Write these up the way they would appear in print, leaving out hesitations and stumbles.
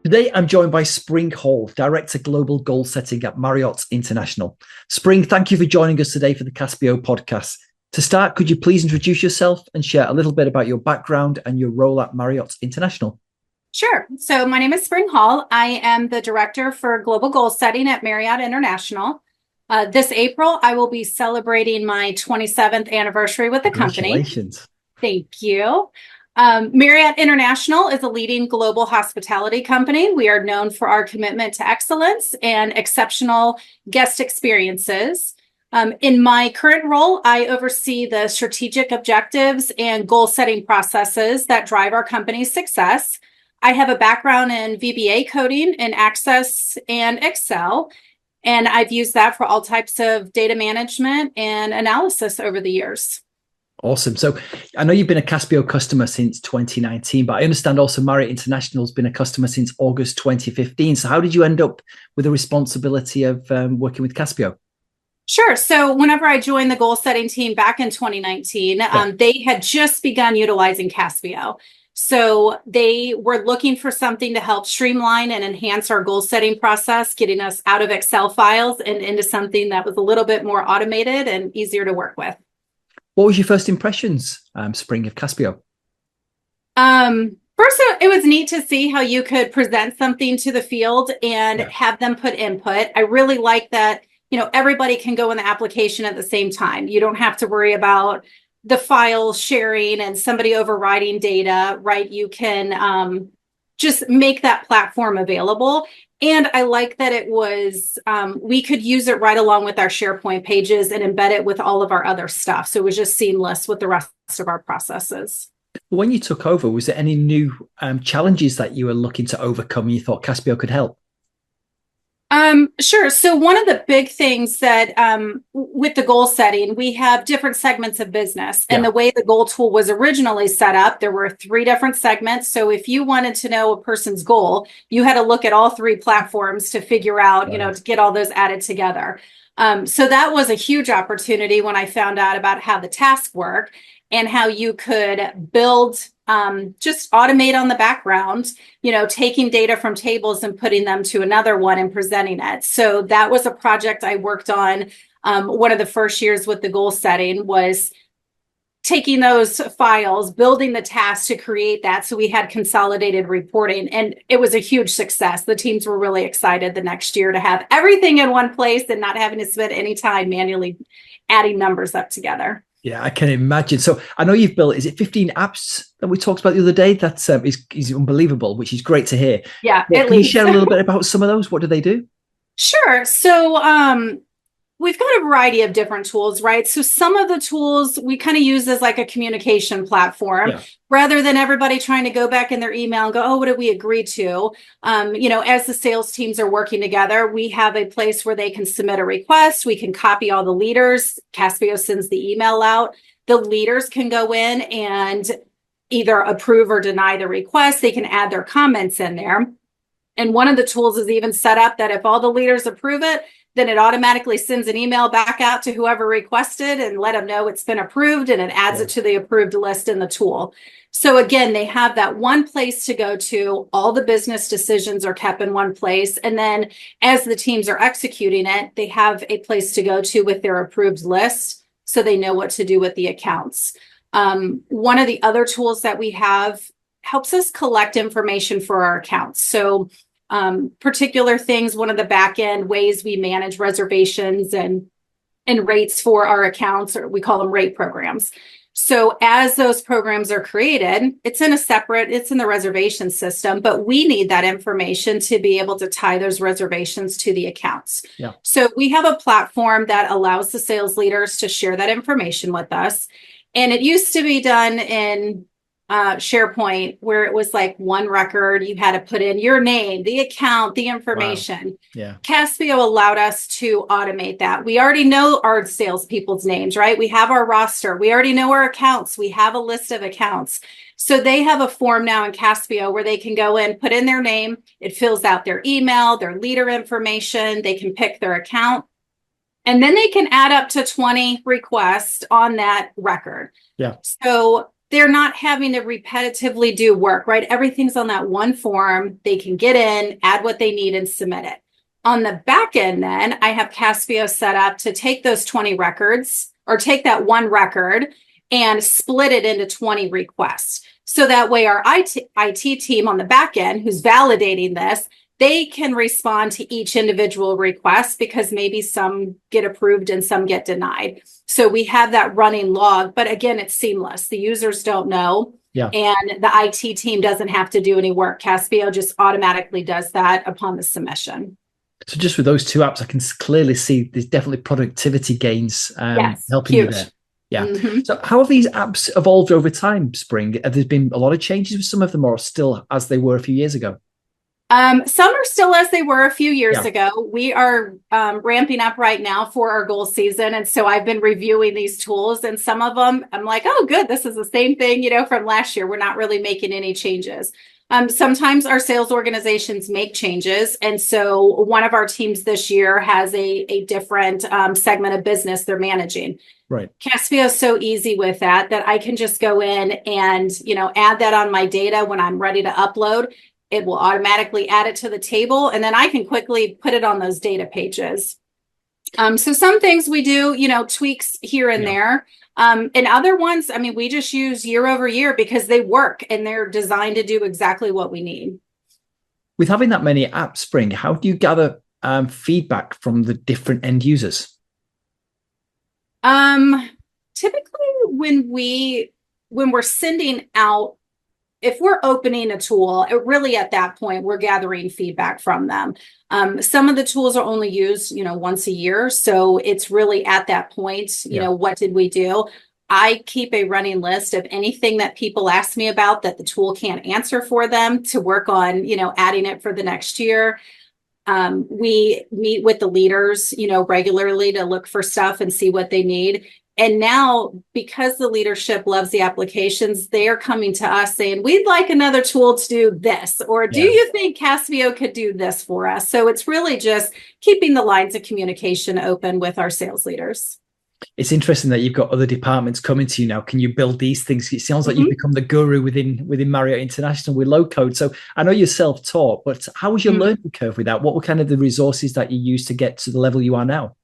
Today, I'm joined by Spring Hall, Director Global Goal Setting at Marriott International. Spring, thank you for joining us today for the Caspio podcast. To start, could you please introduce yourself and share a little bit about your background and your role at Marriott International? Sure. So my name is Spring Hall. I am the Director for Global Goal Setting at Marriott International. This April, I will be celebrating my 27th anniversary with the company. Congratulations. Thank you. Marriott International is a leading global hospitality company. We are known for our commitment to excellence and exceptional guest experiences. In my current role, I oversee the strategic objectives and goal setting processes that drive our company's success. I have a background in VBA coding in Access and Excel, and I've used that for all types of data management and analysis over the years. Awesome. So I know you've been a Caspio customer since 2019, but I understand also Marriott International has been a customer since August 2015. So how did you end up with the responsibility of working with Caspio? Sure. So whenever I joined the goal setting team back in 2019, they had just begun utilizing Caspio. So they were looking for something to help streamline and enhance our goal setting process, getting us out of Excel files and into something that was a little bit more automated and easier to work with. What was your first impressions, Spring, of Caspio? First, it was neat to see how you could present something to the field and have them put input. I really like that, everybody can go in the application at the same time. You don't have to worry about the file sharing and somebody overriding data, right? You can just make that platform available. And I like that it was, we could use it right along with our SharePoint pages and embed it with all of our other stuff. So it was just seamless with the rest of our processes. When you took over, was there any new challenges that you were looking to overcome and you thought Caspio could help? Sure. So one of the big things that with the goal setting, we have different segments of business. And the way the goal tool was originally set up, there were 3 different segments. So if you wanted to know a person's goal, you had to look at all 3 platforms to figure out, to get all those added together. So that was a huge opportunity when I found out about how the tasks work and how you could build, just automate on the background, taking data from tables and putting them to another one and presenting it. So that was a project I worked on. One of the first years with the goal setting was taking those files, building the task to create that. So we had consolidated reporting and it was a huge success. The teams were really excited the next year to have everything in one place and not having to spend any time manually adding numbers up together. Yeah, I can imagine. So I know you've built, is it 15 apps that we talked about the other day? That's is unbelievable, which is great to hear. Yeah, can you share a little bit about some of those? What do they do? Sure. So we've got a variety of different tools, right? So some of the tools we kind of use as like a communication platform rather than everybody trying to go back in their email and go, oh, what did we agree to? As the sales teams are working together, we have a place where they can submit a request. We can copy all the leaders. Caspio sends the email out. The leaders can go in and either approve or deny the request. They can add their comments in there. And one of the tools is even set up that if all the leaders approve it, then it automatically sends an email back out to whoever requested and let them know it's been approved, and it adds it to the approved list in the tool. So again, they have that one place to go to. All the business decisions are kept in one place. And then as the teams are executing it, they have a place to go to with their approved list so they know what to do with the accounts. One of the other tools that we have helps us collect information for our accounts. So particular things, one of the back end ways we manage reservations and rates for our accounts, or we call them rate programs. So as those programs are created, it's in the reservation system, but we need that information to be able to tie those reservations to the accounts. So we have a platform that allows the sales leaders to share that information with us. And it used to be done in SharePoint, where it was like one record. You had to put in your name, the account, the information. Caspio allowed us to automate that. We already know our salespeople's names, right? We have our roster. We already know our accounts. We have a list of accounts. So they have a form now in Caspio where they can go in, put in their name. It fills out their email, their leader information. They can pick their account. And then they can add up to 20 requests on that record. Yeah. So they're not having to repetitively do work, right? Everything's on that one form. They can get in, add what they need, and submit it. On the back end, then, I have Caspio set up to take those 20 records, or take that one record and split it into 20 requests. So that way our IT team on the back end, who's validating this, they can respond to each individual request, because maybe some get approved and some get denied. So we have that running log, but again, it's seamless. The users don't know. Yeah. And the IT team doesn't have to do any work. Caspio just automatically does that upon the submission. So just with those two apps, I can clearly see there's definitely productivity gains helping huge. You there. Yeah. So how have these apps evolved over time, Spring? Have there been a lot of changes with some of them, or still as they were a few years ago? Some are still as they were a few years ago. We are ramping up right now for our goal season. And so I've been reviewing these tools, and some of them I'm like, oh, good. This is the same thing, from last year. We're not really making any changes. Sometimes our sales organizations make changes. And so one of our teams this year has a different segment of business they're managing. Right. Caspio is so easy with that I can just go in and, add that on my data when I'm ready to upload. It will automatically add it to the table, and then I can quickly put it on those data pages. So some things we do, tweaks here and there. And other ones, we just use year over year because they work and they're designed to do exactly what we need. With having that many apps, Spring, how do you gather feedback from the different end users? Typically when we're sending out, if we're opening a tool, really at that point, we're gathering feedback from them. Some of the tools are only used, once a year. So it's really at that point, what did we do? I keep a running list of anything that people ask me about that the tool can't answer for them, to work on, adding it for the next year. We meet with the leaders, regularly to look for stuff and see what they need. And now, because the leadership loves the applications, they are coming to us saying, we'd like another tool to do this, or do you think Caspio could do this for us? So it's really just keeping the lines of communication open with our sales leaders. It's interesting that you've got other departments coming to you now. Can you build these things? It sounds like you've become the guru within Marriott International with low code. So I know you're self-taught, but how was your learning curve with that? What were kind of the resources that you used to get to the level you are now?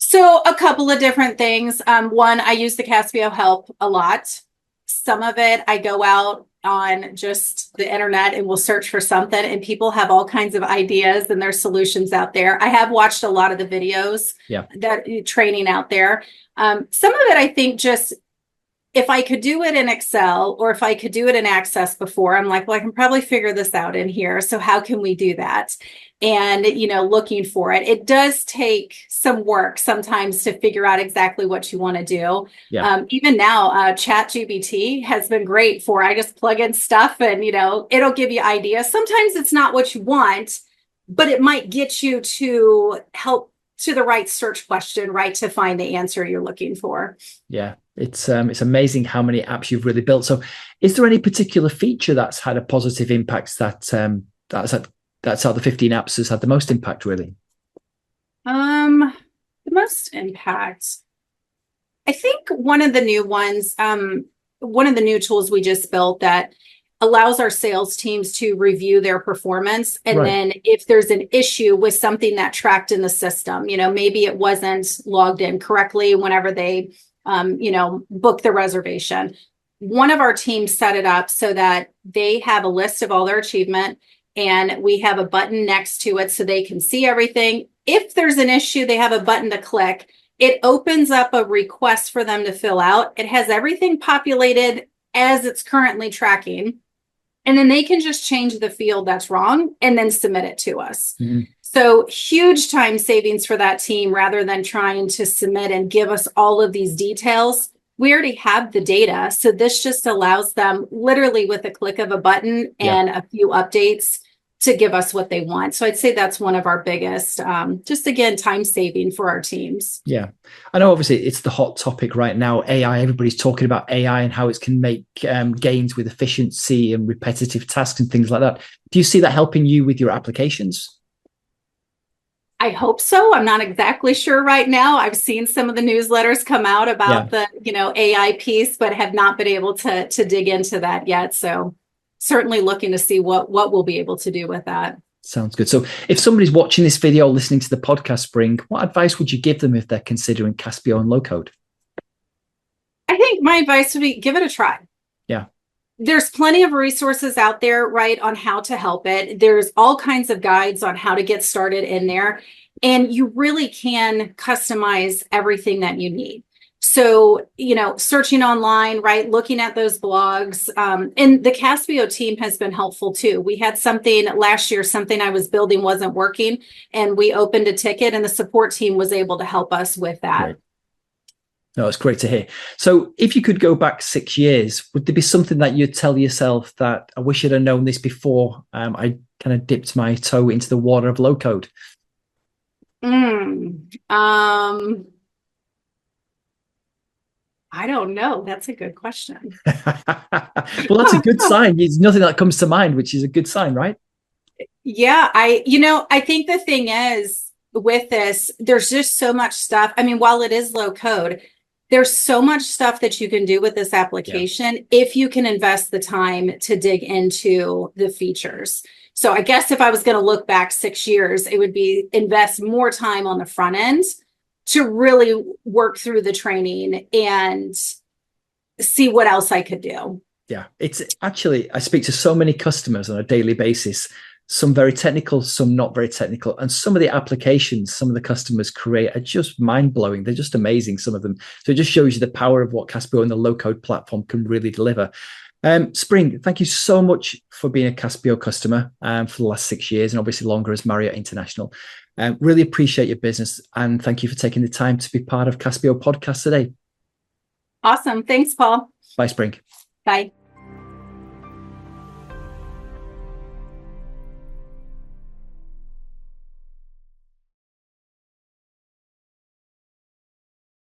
So a couple of different things. One, I use the Caspio help a lot. Some of it, I go out on just the internet and will search for something, and people have all kinds of ideas and there's solutions out there. I have watched a lot of the videos that training out there. Some of it, I think, just if I could do it in Excel or if I could do it in Access before, I'm like, well, I can probably figure this out in here. So how can we do that? And, looking for it. It does take some work sometimes to figure out exactly what you want to do. Even now, ChatGPT has been great for, I just plug in stuff and, it'll give you ideas. Sometimes it's not what you want, but it might get you to help to the right search question, right, to find the answer you're looking for. Yeah, it's amazing how many apps you've really built. So is there any particular feature that's had a positive impact that's how the 15 apps has had the most impact, really? The most impact, I think one of the new ones, one of the new tools we just built that allows our sales teams to review their performance. And then if there's an issue with something that tracked in the system, maybe it wasn't logged in correctly whenever they, book the reservation. One of our teams set it up so that they have a list of all their achievement, and we have a button next to it so they can see everything. If there's an issue, they have a button to click. It opens up a request for them to fill out. It has everything populated as it's currently tracking. And then they can just change the field that's wrong and then submit it to us. So huge time savings for that team rather than trying to submit and give us all of these details. We already have the data. So this just allows them literally with a click of a button and a few updates to give us what they want. So I'd say that's one of our biggest, just again, time saving for our teams. Yeah. I know obviously it's the hot topic right now, AI. Everybody's talking about AI and how it can make gains with efficiency and repetitive tasks and things like that. Do you see that helping you with your applications? I hope so. I'm not exactly sure right now. I've seen some of the newsletters come out about the, AI piece, but have not been able to dig into that yet. So certainly looking to see what we'll be able to do with that. Sounds good. So if somebody's watching this video, listening to the podcast, Spring, what advice would you give them if they're considering Caspio and low code? I think my advice would be give it a try. Yeah. There's plenty of resources out there, right, on how to help it. There's all kinds of guides on how to get started in there. And you really can customize everything that you need. So, searching online, right, looking at those blogs. And the Caspio team has been helpful too. We had something last year, something I was building wasn't working, and we opened a ticket and the support team was able to help us with that. Great. No, it's great to hear. So if you could go back 6 years, would there be something that you'd tell yourself that I wish I'd have known this before I kind of dipped my toe into the water of low code? I don't know. That's a good question. Well, that's a good sign. There's nothing that comes to mind, which is a good sign, right? Yeah, I think the thing is with this, there's just so much stuff. I mean, while it is low code, there's so much stuff that you can do with this application if you can invest the time to dig into the features. So I guess if I was going to look back 6 years, it would be invest more time on the front end to really work through the training and see what else I could do. Yeah, it's actually, I speak to so many customers on a daily basis, some very technical, some not very technical. And some of the applications some of the customers create are just mind-blowing. They're just amazing, some of them. So it just shows you the power of what Caspio and the low-code platform can really deliver. Spring, thank you so much for being a Caspio customer for the last 6 years and obviously longer as Marriott International. Really appreciate your business and thank you for taking the time to be part of Caspio podcast today. Awesome. Thanks, Paul. Bye, Spring. Bye.